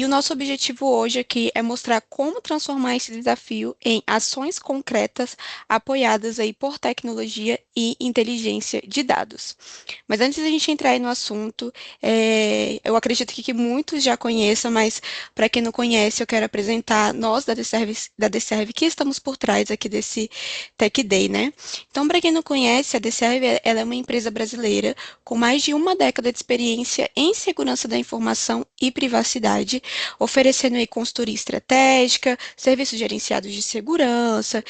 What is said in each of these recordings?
E o nosso objetivo hoje aqui é mostrar como transformar esse desafio em ações concretas apoiadas aí por tecnologia e inteligência de dados. Mas antes da gente entrar aí no assunto, eu acredito que muitos já conheçam, mas para quem não conhece, eu quero apresentar nós da DServe que estamos por trás aqui desse Tech Day, né? Então, para quem não conhece, a DServe ela é uma empresa brasileira com mais de uma década de experiência em segurança da informação e privacidade, oferecendo aí consultoria estratégica, serviços gerenciados de segurança,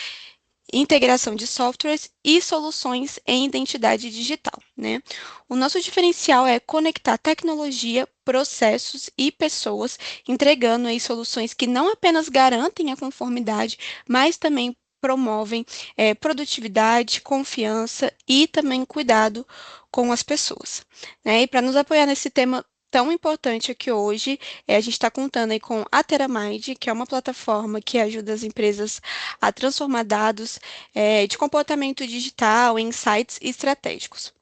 integração de softwares e soluções em identidade digital, né? O nosso diferencial é conectar tecnologia, processos e pessoas, entregando aí soluções que não apenas garantem a conformidade, mas também promovem produtividade, confiança e também cuidado com as pessoas, né? E para nos apoiar nesse tema tão importante aqui hoje, a gente está contando aí com a Teramind, que é uma plataforma que ajuda as empresas a transformar dados de comportamento digital em insights estratégicos.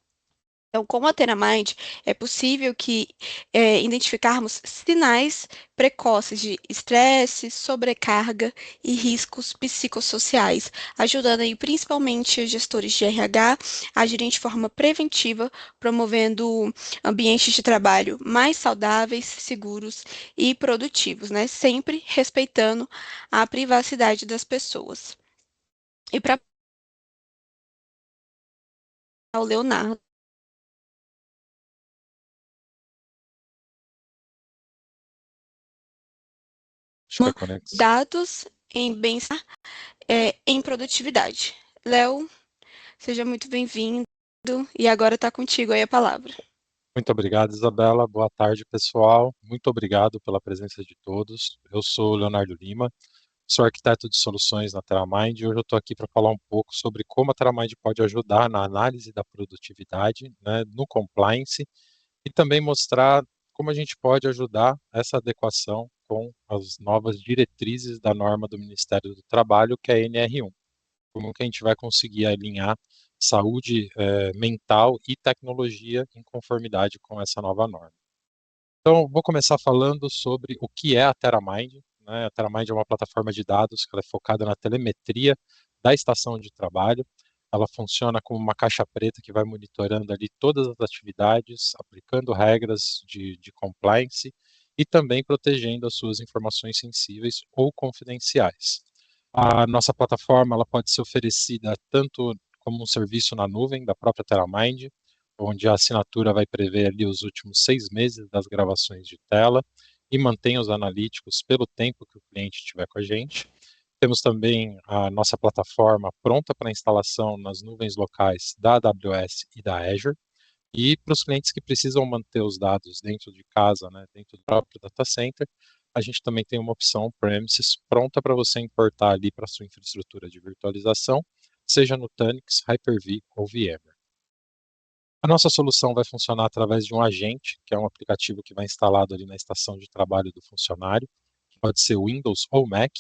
Então, com a Tenamind, é possível que identificarmos sinais precoces de estresse, sobrecarga e riscos psicossociais, ajudando aí principalmente os gestores de RH a agirem de forma preventiva, promovendo ambientes de trabalho mais saudáveis, seguros e produtivos, né? Sempre respeitando a privacidade das pessoas. E para o Leonardo, Acho que a conexão. dados em bem-estar em produtividade. Léo, seja muito bem-vindo e agora está contigo aí a palavra. Muito obrigado, Isabela. Boa tarde, pessoal. Muito obrigado pela presença de todos. Eu sou o Leonardo Lima, sou arquiteto de soluções na Teramind e hoje eu estou aqui para falar um pouco sobre como a Teramind pode ajudar na análise da produtividade, né, no compliance e também mostrar como a gente pode ajudar essa adequação com as novas diretrizes da norma do Ministério do Trabalho, que é a NR1. Como que a gente vai conseguir alinhar saúde mental e tecnologia em conformidade com essa nova norma. Então, vou começar falando sobre o que é a Teramind, né? A Teramind é uma plataforma de dados que ela é focada na telemetria da estação de trabalho. Ela funciona como uma caixa preta que vai monitorando ali todas as atividades, aplicando regras de compliance e também protegendo as suas informações sensíveis ou confidenciais. A nossa plataforma ela pode ser oferecida tanto como um serviço na nuvem da própria Teramind, onde a assinatura vai prever ali os últimos 6 meses das gravações de tela e mantém os analíticos pelo tempo que o cliente estiver com a gente. Temos também a nossa plataforma pronta para instalação nas nuvens locais da AWS e da Azure. E para os clientes que precisam manter os dados dentro de casa, né, dentro do próprio data center, a gente também tem uma opção on-premises pronta para você importar ali para a sua infraestrutura de virtualização, seja no Tanix, Hyper-V ou VMware. A nossa solução vai funcionar através de um agente, que é um aplicativo que vai instalado ali na estação de trabalho do funcionário, que pode ser Windows ou Mac,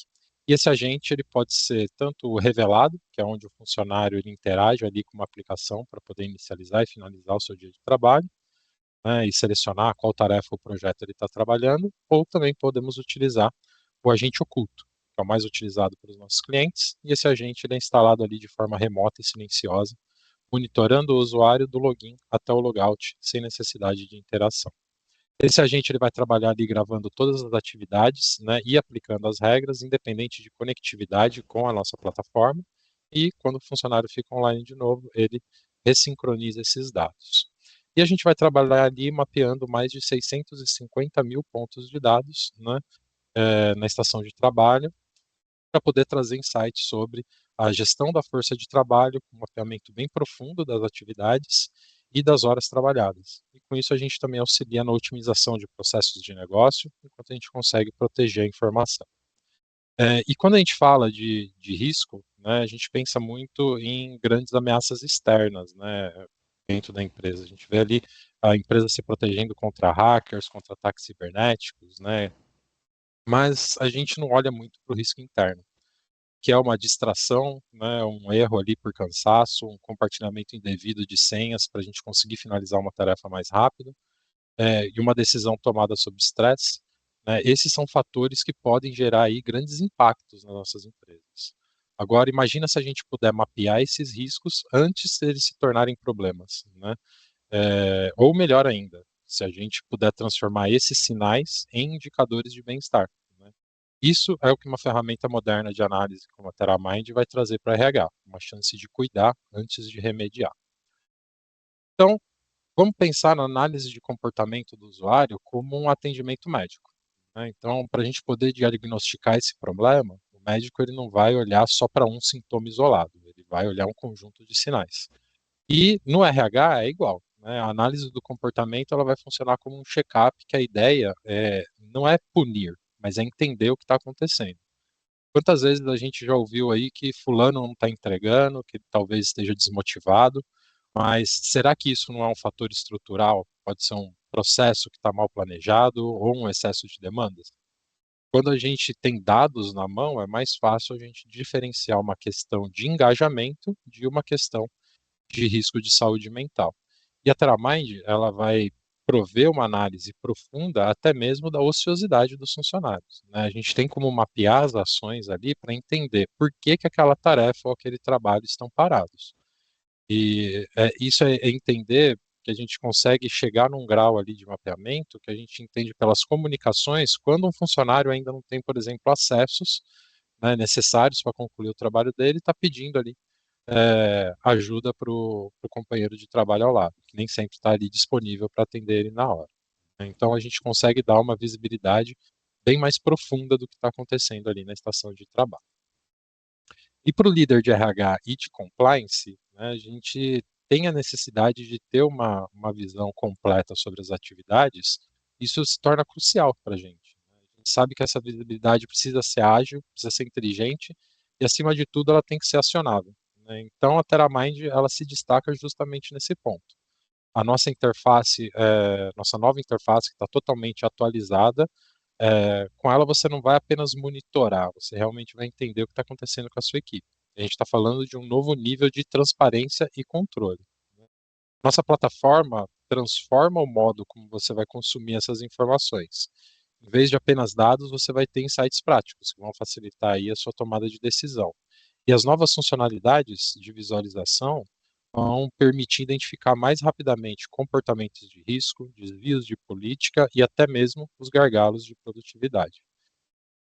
e esse agente ele pode ser tanto revelado, que é onde o funcionário ele interage ali com uma aplicação para poder inicializar e finalizar o seu dia de trabalho, né, e selecionar qual tarefa ou projeto ele está trabalhando, ou também podemos utilizar o agente oculto, que é o mais utilizado pelos nossos clientes, e esse agente ele é instalado ali de forma remota e silenciosa, monitorando o usuário do login até o logout, sem necessidade de interação. Esse agente ele vai trabalhar ali gravando todas as atividades, né, e aplicando as regras, independente de conectividade com a nossa plataforma, e quando o funcionário fica online de novo, ele ressincroniza esses dados. E a gente vai trabalhar ali mapeando mais de 650 mil pontos de dados, né, na estação de trabalho, para poder trazer insights sobre a gestão da força de trabalho, um mapeamento bem profundo das atividades e das horas trabalhadas. E com isso a gente também auxilia na otimização de processos de negócio, enquanto a gente consegue proteger a informação. E quando a gente fala de risco, né, a gente pensa muito em grandes ameaças externas, né, dentro da empresa. A gente vê ali a empresa se protegendo contra hackers, contra ataques cibernéticos, né, mas a gente não olha muito para o risco interno, que é uma distração, né, um erro ali por cansaço, um compartilhamento indevido de senhas para a gente conseguir finalizar uma tarefa mais rápido, e uma decisão tomada sob estresse, né? Esses são fatores que podem gerar aí grandes impactos nas nossas empresas. Agora, imagina se a gente puder mapear esses riscos antes de eles se tornarem problemas, né? Ou melhor ainda, se a gente puder transformar esses sinais em indicadores de bem-estar, né? Isso é o que uma ferramenta moderna de análise como a TerraMind vai trazer para a RH, uma chance de cuidar antes de remediar. Então, vamos pensar na análise de comportamento do usuário como um atendimento médico, né? Então, para a gente poder diagnosticar esse problema, o médico ele não vai olhar só para um sintoma isolado, ele vai olhar um conjunto de sinais. E no RH é igual, né? A análise do comportamento ela vai funcionar como um check-up, que a ideia não é punir, mas é entender o que está acontecendo. Quantas vezes a gente já ouviu aí que fulano não está entregando, que talvez esteja desmotivado, mas será que isso não é um fator estrutural? Pode ser um processo que está mal planejado ou um excesso de demandas? Quando a gente tem dados na mão, é mais fácil a gente diferenciar uma questão de engajamento de uma questão de risco de saúde mental. E a TerraMind, ela vai prover uma análise profunda até mesmo da ociosidade dos funcionários, né? A gente tem como mapear as ações ali para entender por que que aquela tarefa ou aquele trabalho estão parados. E isso é entender que a gente consegue chegar num grau ali de mapeamento que a gente entende pelas comunicações quando um funcionário ainda não tem, por exemplo, acessos, né, necessários para concluir o trabalho dele, está pedindo ali ajuda para o companheiro de trabalho ao lado, que nem sempre está ali disponível para atender ele na hora, né? Então a gente consegue dar uma visibilidade bem mais profunda do que está acontecendo ali na estação de trabalho. E para o líder de RH e de compliance, né, a gente tem a necessidade de ter uma visão completa sobre as atividades, isso se torna crucial para a gente, né? A gente sabe que essa visibilidade precisa ser ágil, precisa ser inteligente e, acima de tudo, ela tem que ser acionável, né? Então, a TerraMind ela se destaca justamente nesse ponto. A nossa interface, nossa nova interface, que está totalmente atualizada, com ela você não vai apenas monitorar, você realmente vai entender o que está acontecendo com a sua equipe. A gente está falando de um novo nível de transparência e controle, né? Nossa plataforma transforma o modo como você vai consumir essas informações. Em vez de apenas dados, você vai ter insights práticos que vão facilitar aí a sua tomada de decisão. E as novas funcionalidades de visualização vão permitir identificar mais rapidamente comportamentos de risco, desvios de política e até mesmo os gargalos de produtividade.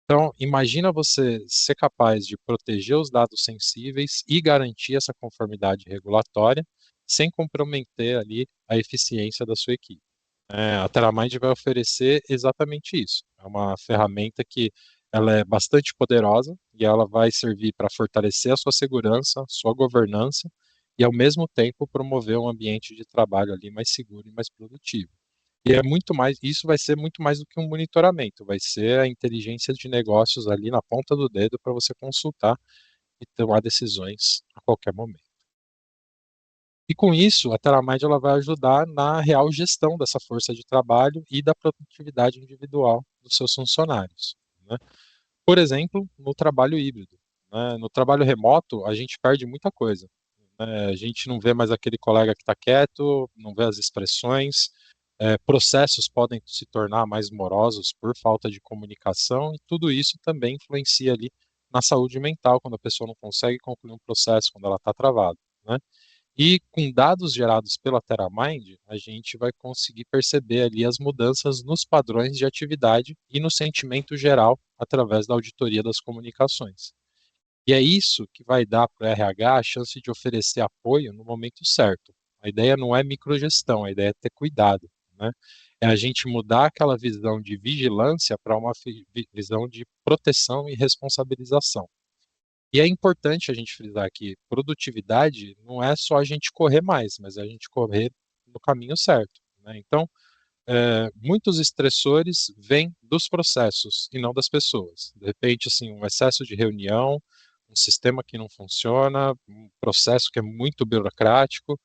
Então, imagina você ser capaz de proteger os dados sensíveis e garantir essa conformidade regulatória sem comprometer ali a eficiência da sua equipe. A TerraMind vai oferecer exatamente isso. É uma ferramenta que ela é bastante poderosa e ela vai servir para fortalecer a sua segurança, sua governança e, ao mesmo tempo, promover um ambiente de trabalho ali mais seguro e mais produtivo. E é muito mais, isso vai ser muito mais do que um monitoramento, vai ser a inteligência de negócios ali na ponta do dedo para você consultar e tomar decisões a qualquer momento. E com isso, a TerraMind ela vai ajudar na real gestão dessa força de trabalho e da produtividade individual dos seus funcionários, né? Por exemplo, no trabalho híbrido, né? No trabalho remoto, a gente perde muita coisa, né? A gente não vê mais aquele colega que está quieto, não vê as expressões, processos podem se tornar mais morosos por falta de comunicação, e tudo isso também influencia ali na saúde mental, quando a pessoa não consegue concluir um processo, quando ela está travada, né? E com dados gerados pela TerraMind, a gente vai conseguir perceber ali as mudanças nos padrões de atividade e no sentimento geral através da auditoria das comunicações. E é isso que vai dar para o RH a chance de oferecer apoio no momento certo. A ideia não é microgestão, a ideia é ter cuidado, né? É a gente mudar aquela visão de vigilância para uma visão de proteção e responsabilização. E é importante a gente frisar que produtividade não é só a gente correr mais, mas é a gente correr no caminho certo, né? Então, muitos estressores vêm dos processos e não das pessoas. De repente, assim, um excesso de reunião, um sistema que não funciona, um processo que é muito burocrático,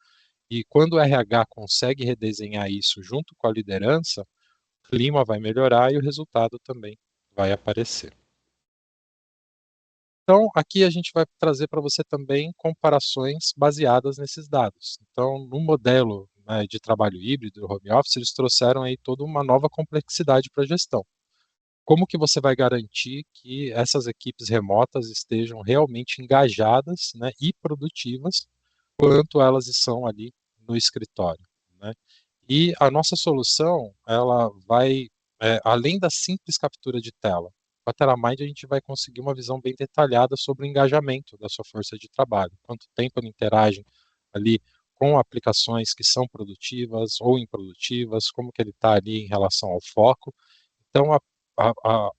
e quando o RH consegue redesenhar isso junto com a liderança, o clima vai melhorar e o resultado também vai aparecer. Então, aqui a gente vai trazer para você também comparações baseadas nesses dados. Então, no modelo, né, de trabalho híbrido, home office, eles trouxeram aí toda uma nova complexidade para a gestão. como que você vai garantir que essas equipes remotas estejam realmente engajadas, né, e produtivas quanto elas são ali no escritório, né? E a nossa solução, ela vai, além da simples captura de tela, com a TeraMind a gente vai conseguir uma visão bem detalhada sobre o engajamento da sua força de trabalho, quanto tempo ele interage ali com aplicações que são produtivas ou improdutivas, como que ele está ali em relação ao foco. Então, a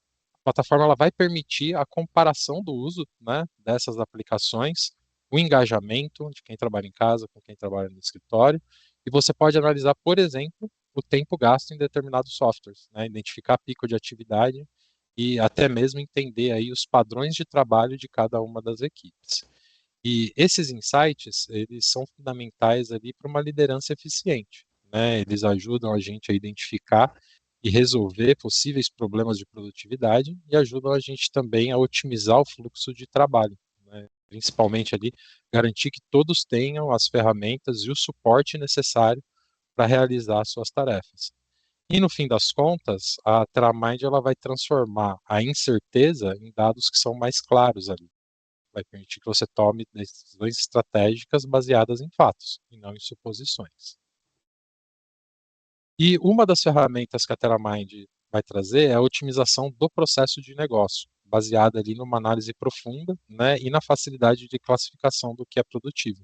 plataforma ela vai permitir a comparação do uso, né, dessas aplicações, o engajamento de quem trabalha em casa com quem trabalha no escritório, e você pode analisar, por exemplo, o tempo gasto em determinados softwares, né, identificar pico de atividade e até mesmo entender aí os padrões de trabalho de cada uma das equipes. E esses insights, eles são fundamentais ali para uma liderança eficiente, né? Eles ajudam a gente a identificar e resolver possíveis problemas de produtividade e ajudam a gente também a otimizar o fluxo de trabalho, né? Principalmente ali garantir que todos tenham as ferramentas e o suporte necessário para realizar suas tarefas. E no fim das contas, a TeraMind ela vai transformar a incerteza em dados que são mais claros ali, vai permitir que você tome decisões estratégicas baseadas em fatos e não em suposições. E uma das ferramentas que a TeraMind vai trazer é a otimização do processo de negócio, baseada ali numa análise profunda, né, e na facilidade de classificação do que é produtivo.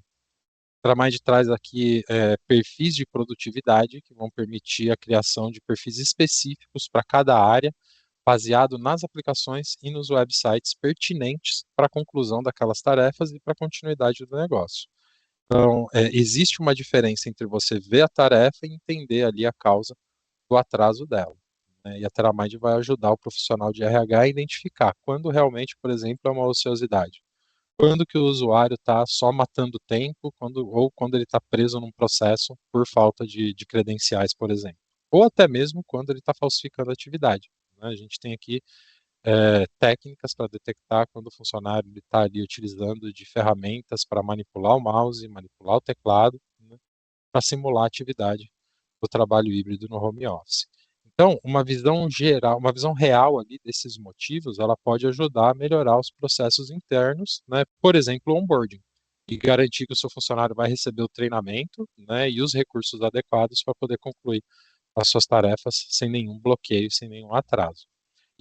A TeraMind traz aqui perfis de produtividade que vão permitir a criação de perfis específicos para cada área, baseado nas aplicações e nos websites pertinentes para a conclusão daquelas tarefas e para a continuidade do negócio. Então, existe uma diferença entre você ver a tarefa e entender ali a causa do atraso dela, né? E a TeraMind vai ajudar o profissional de RH a identificar quando realmente, por exemplo, é uma ociosidade. Quando que o usuário está só matando tempo, ou quando ele está preso num processo por falta de credenciais, por exemplo. Ou até mesmo quando ele está falsificando a atividade, né? A gente tem aqui técnicas para detectar quando o funcionário está ali utilizando de ferramentas para manipular o mouse, manipular o teclado, né, para simular a atividade do trabalho híbrido no home office. Então, uma visão geral, uma visão real ali desses motivos, ela pode ajudar a melhorar os processos internos, né, por exemplo, o onboarding, e garantir que o seu funcionário vai receber o treinamento, né, e os recursos adequados para poder concluir as suas tarefas sem nenhum bloqueio, sem nenhum atraso.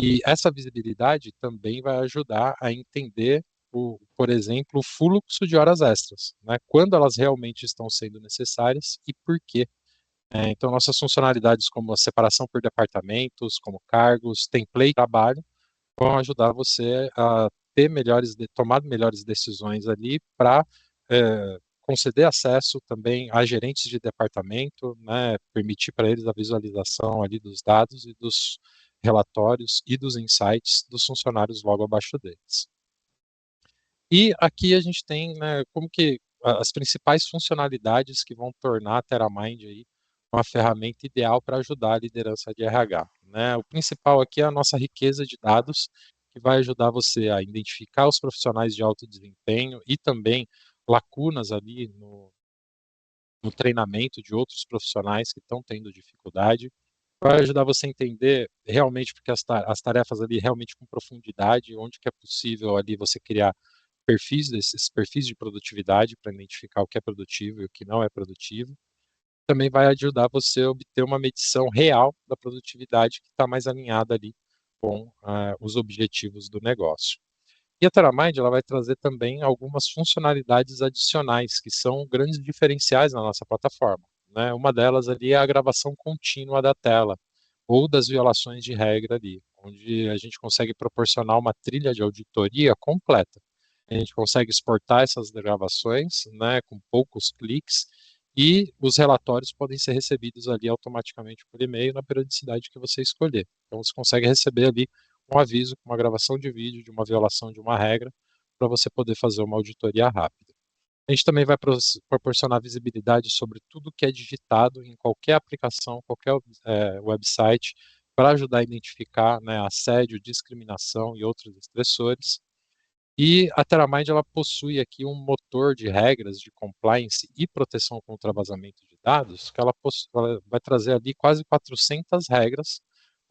E essa visibilidade também vai ajudar a entender, por exemplo, o fluxo de horas extras, né? Quando elas realmente estão sendo necessárias e por quê. Então, nossas funcionalidades como a separação por departamentos, como cargos, template de trabalho, vão ajudar você a tomar melhores decisões ali para conceder acesso também a gerentes de departamento, né, permitir para eles a visualização ali dos dados e dos relatórios e dos insights dos funcionários logo abaixo deles. E aqui a gente tem, né, como que as principais funcionalidades que vão tornar a TeraMind aí uma ferramenta ideal para ajudar a liderança de RH, né? O principal aqui é a nossa riqueza de dados, que vai ajudar você a identificar os profissionais de alto desempenho e também lacunas ali no treinamento de outros profissionais que estão tendo dificuldade. Vai ajudar você a entender realmente, porque as tarefas ali realmente com profundidade, onde que é possível ali você criar perfis de produtividade para identificar o que é produtivo e o que não é produtivo. Também vai ajudar você a obter uma medição real da produtividade que está mais alinhada ali com os objetivos do negócio. E a TeraMind ela vai trazer também algumas funcionalidades adicionais que são grandes diferenciais na nossa plataforma, né? Uma delas ali é a gravação contínua da tela ou das violações de regra ali, onde a gente consegue proporcionar uma trilha de auditoria completa. A gente consegue exportar essas gravações, né, com poucos cliques, e os relatórios podem ser recebidos ali automaticamente por e-mail na periodicidade que você escolher. Então você consegue receber ali um aviso com uma gravação de vídeo de uma violação de uma regra para você poder fazer uma auditoria rápida. A gente também vai proporcionar visibilidade sobre tudo que é digitado em qualquer aplicação, qualquer website, para ajudar a identificar, né, assédio, discriminação e outros estressores. E a TeraMind ela possui aqui um motor de regras de compliance e proteção contra vazamento de dados, que ela vai trazer ali quase 400 regras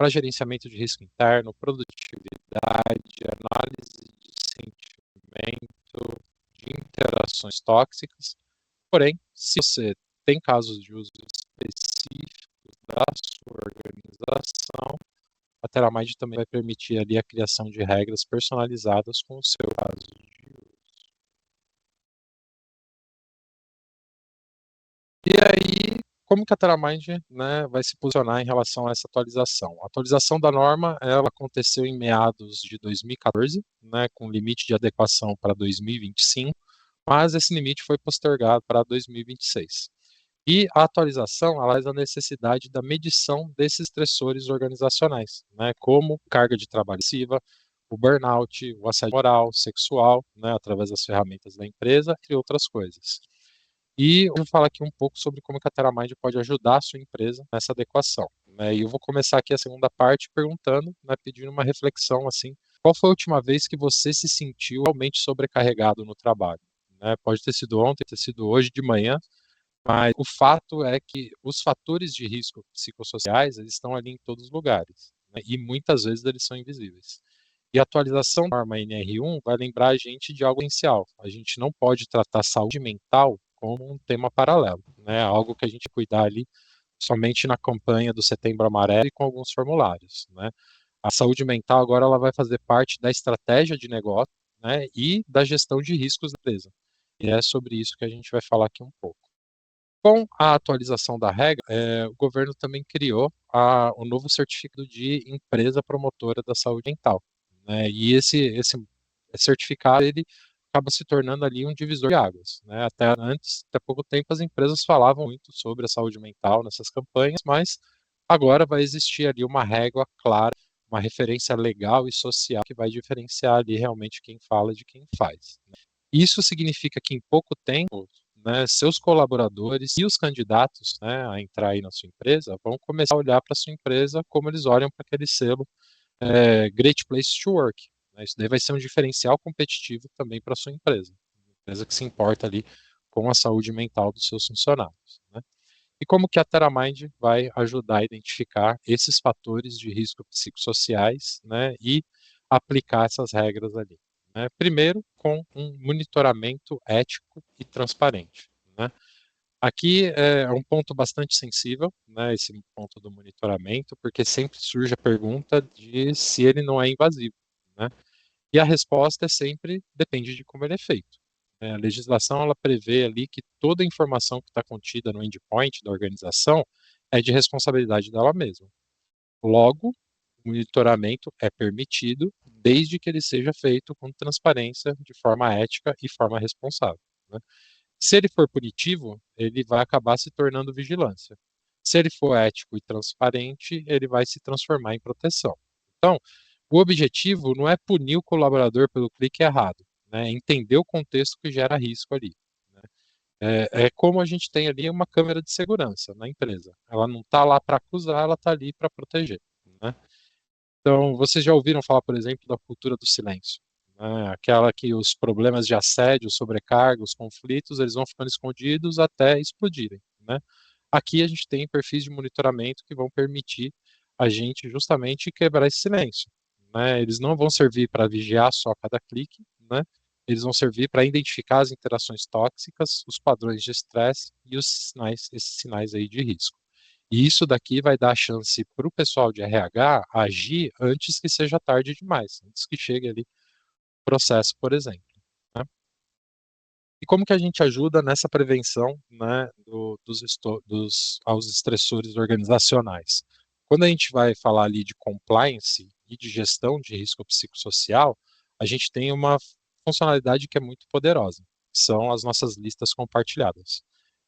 para gerenciamento de risco interno, produtividade, análise de sentimento, de interações tóxicas. Porém, se você tem casos de uso específicos da sua organização, a TerraMind também vai permitir ali a criação de regras personalizadas com o seu caso de uso. E aí, como que a TerraMind, né, vai se posicionar em relação a essa atualização? A atualização da norma, ela aconteceu em meados de 2014, né, com limite de adequação para 2025, mas esse limite foi postergado para 2026. E a atualização, ela traz a necessidade da medição desses estressores organizacionais, né, como carga de trabalho excessiva, o burnout, o assédio moral, sexual, né, através das ferramentas da empresa, e outras coisas. E eu vou falar aqui um pouco sobre como que a TerraMind pode ajudar a sua empresa nessa adequação, né? E eu vou começar aqui a segunda parte perguntando, né, pedindo uma reflexão assim, qual foi a última vez que você se sentiu realmente sobrecarregado no trabalho? Né? Pode ter sido ontem, ter sido hoje de manhã, mas o fato é que os fatores de risco psicossociais, eles estão ali em todos os lugares, né? E muitas vezes eles são invisíveis. E a atualização da norma NR1 vai lembrar a gente de algo essencial. A gente não pode tratar saúde mental como um tema paralelo, né? Algo que a gente cuidar ali somente na campanha do Setembro Amarelo e com alguns formulários, né? A saúde mental agora ela vai fazer parte da estratégia de negócio, né, e da gestão de riscos da empresa. E é sobre isso que a gente vai falar aqui um pouco. Com a atualização da regra, o governo também criou o novo certificado de empresa promotora da saúde mental, né? E esse certificado ele acaba se tornando ali um divisor de águas, né? Até pouco tempo as empresas falavam muito sobre a saúde mental nessas campanhas, mas agora vai existir ali uma régua clara, uma referência legal e social que vai diferenciar ali realmente quem fala de quem faz, né? Isso significa que em pouco tempo, né, seus colaboradores e os candidatos, né, a entrar aí na sua empresa vão começar a olhar para a sua empresa como eles olham para aquele selo Great Place to Work, né? Isso daí vai ser um diferencial competitivo também para a sua empresa, uma empresa que se importa ali com a saúde mental dos seus funcionários, né? E como que a TerraMind vai ajudar a identificar esses fatores de risco psicossociais, né, e aplicar essas regras ali, né? Primeiro, com um monitoramento ético e transparente, né? Aqui é um ponto bastante sensível, né, esse ponto do monitoramento, porque sempre surge a pergunta de se ele não é invasivo, né? E a resposta é sempre depende de como ele é feito. A legislação ela prevê ali que toda a informação que está contida no endpoint da organização é de responsabilidade dela mesma. Logo, o monitoramento é permitido desde que ele seja feito com transparência, de forma ética e forma responsável, né? Se ele for punitivo, ele vai acabar se tornando vigilância. Se ele for ético e transparente, ele vai se transformar em proteção. Então, o objetivo não é punir o colaborador pelo clique errado, né? É entender o contexto que gera risco ali, né? É como a gente tem ali uma câmera de segurança na empresa. Ela não está lá para acusar, ela está ali para proteger, né? Então, vocês já ouviram falar, por exemplo, da cultura do silêncio, né? Aquela que os problemas de assédio, sobrecarga, os conflitos, eles vão ficando escondidos até explodirem, né? Aqui a gente tem perfis de monitoramento que vão permitir a gente justamente quebrar esse silêncio, né? Eles não vão servir para vigiar só cada clique, né? Eles vão servir para identificar as interações tóxicas, os padrões de estresse e esses sinais aí de risco. E isso daqui vai dar chance para o pessoal de RH agir antes que seja tarde demais, antes que chegue ali o processo, por exemplo, né? E como que a gente ajuda nessa prevenção, né, aos estressores organizacionais? Quando a gente vai falar ali de compliance e de gestão de risco psicossocial, a gente tem uma funcionalidade que é muito poderosa, são as nossas listas compartilhadas.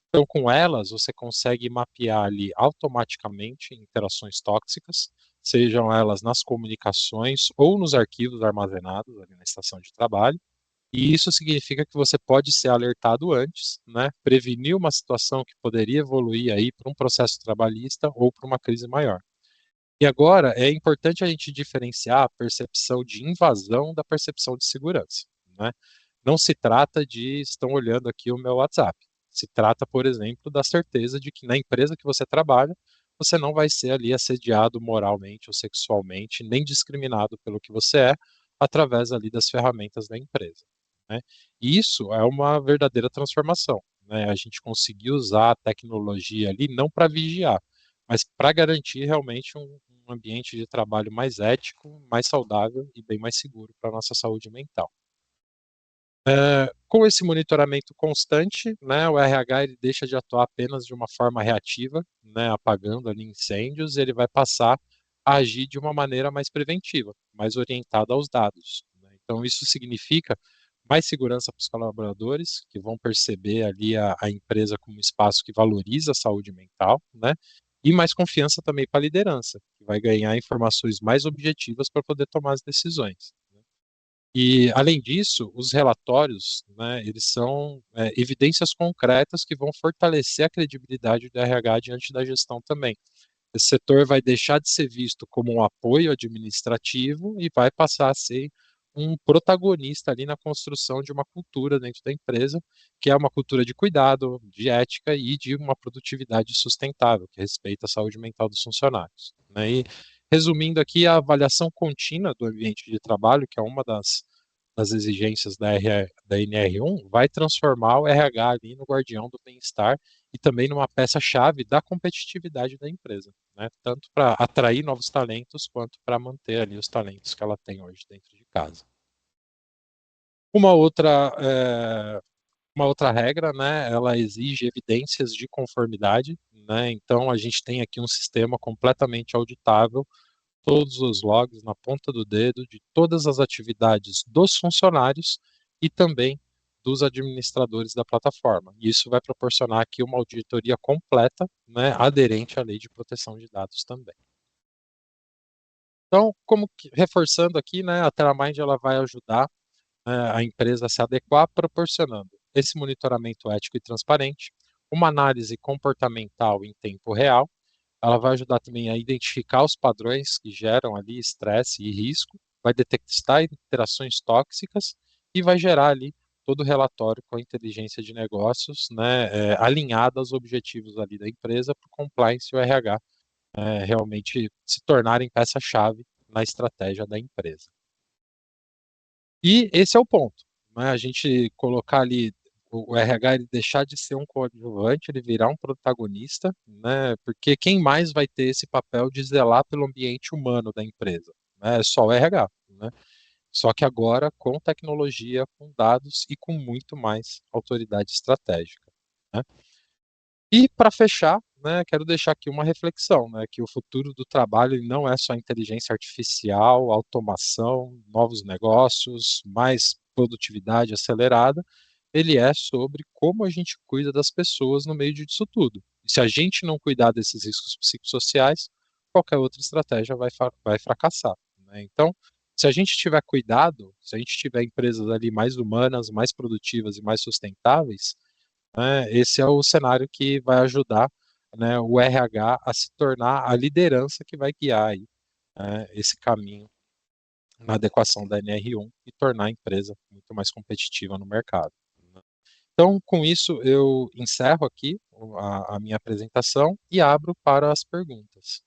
Então, com elas, você consegue mapear ali automaticamente interações tóxicas, sejam elas nas comunicações ou nos arquivos armazenados ali na estação de trabalho. E isso significa que você pode ser alertado antes, né, prevenir uma situação que poderia evoluir aí para um processo trabalhista ou para uma crise maior. E agora é importante a gente diferenciar a percepção de invasão da percepção de segurança, né? Não se trata de estão olhando aqui o meu WhatsApp. Se trata, por exemplo, da certeza de que na empresa que você trabalha, você não vai ser ali assediado moralmente ou sexualmente, nem discriminado pelo que você é, através ali das ferramentas da empresa, né? E isso é uma verdadeira transformação, né? A gente conseguir usar a tecnologia ali não para vigiar, mas para garantir realmente um ambiente de trabalho mais ético, mais saudável e bem mais seguro para a nossa saúde mental. Com esse monitoramento constante, né, o RH ele deixa de atuar apenas de uma forma reativa, né, apagando ali incêndios, e ele vai passar a agir de uma maneira mais preventiva, mais orientada aos dados, né. Então isso significa mais segurança para os colaboradores, que vão perceber ali a empresa como um espaço que valoriza a saúde mental, né, e mais confiança também para a liderança, que vai ganhar informações mais objetivas para poder tomar as decisões. E, além disso, os relatórios, né, eles são evidências concretas que vão fortalecer a credibilidade do RH diante da gestão também. Esse setor vai deixar de ser visto como um apoio administrativo e vai passar a ser um protagonista ali na construção de uma cultura dentro da empresa, que é uma cultura de cuidado, de ética e de uma produtividade sustentável, que respeita a saúde mental dos funcionários, né? E, resumindo aqui, a avaliação contínua do ambiente de trabalho, que é uma das exigências da NR1, vai transformar o RH ali no guardião do bem-estar e também numa peça-chave da competitividade da empresa, né? Tanto para atrair novos talentos, quanto para manter ali os talentos que ela tem hoje dentro de casa. Uma outra, uma outra regra, né, ela exige evidências de conformidade, né? Então a gente tem aqui um sistema completamente auditável, todos os logs na ponta do dedo de todas as atividades dos funcionários e também dos administradores da plataforma. E isso vai proporcionar aqui uma auditoria completa, né, aderente à lei de proteção de dados também. Então, reforçando aqui, né, a TerraMind ela vai ajudar a empresa a se adequar, proporcionando esse monitoramento ético e transparente, uma análise comportamental em tempo real. Ela vai ajudar também a identificar os padrões que geram ali estresse e risco, vai detectar interações tóxicas e vai gerar ali todo o relatório com a inteligência de negócios, né, alinhada aos objetivos ali da empresa para o compliance e o RH realmente se tornarem peça-chave na estratégia da empresa. E esse é o ponto, né? A gente colocar ali o RH, ele deixar de ser um coadjuvante, ele virar um protagonista, né? Porque quem mais vai ter esse papel de zelar pelo ambiente humano da empresa, né? É só o RH, né? Só que agora com tecnologia, com dados e com muito mais autoridade estratégica, né? E para fechar, né, quero deixar aqui uma reflexão, né, que o futuro do trabalho ele não é só inteligência artificial, automação, novos negócios, mais produtividade acelerada, ele é sobre como a gente cuida das pessoas no meio disso tudo. E se a gente não cuidar desses riscos psicossociais, qualquer outra estratégia vai fracassar, né? Então, se a gente tiver cuidado, se a gente tiver empresas ali mais humanas, mais produtivas e mais sustentáveis, né, esse é o cenário que vai ajudar, né, o RH a se tornar a liderança que vai guiar aí, esse caminho na adequação da NR1 e tornar a empresa muito mais competitiva no mercado, né. Então, com isso, eu encerro aqui a minha apresentação e abro para as perguntas.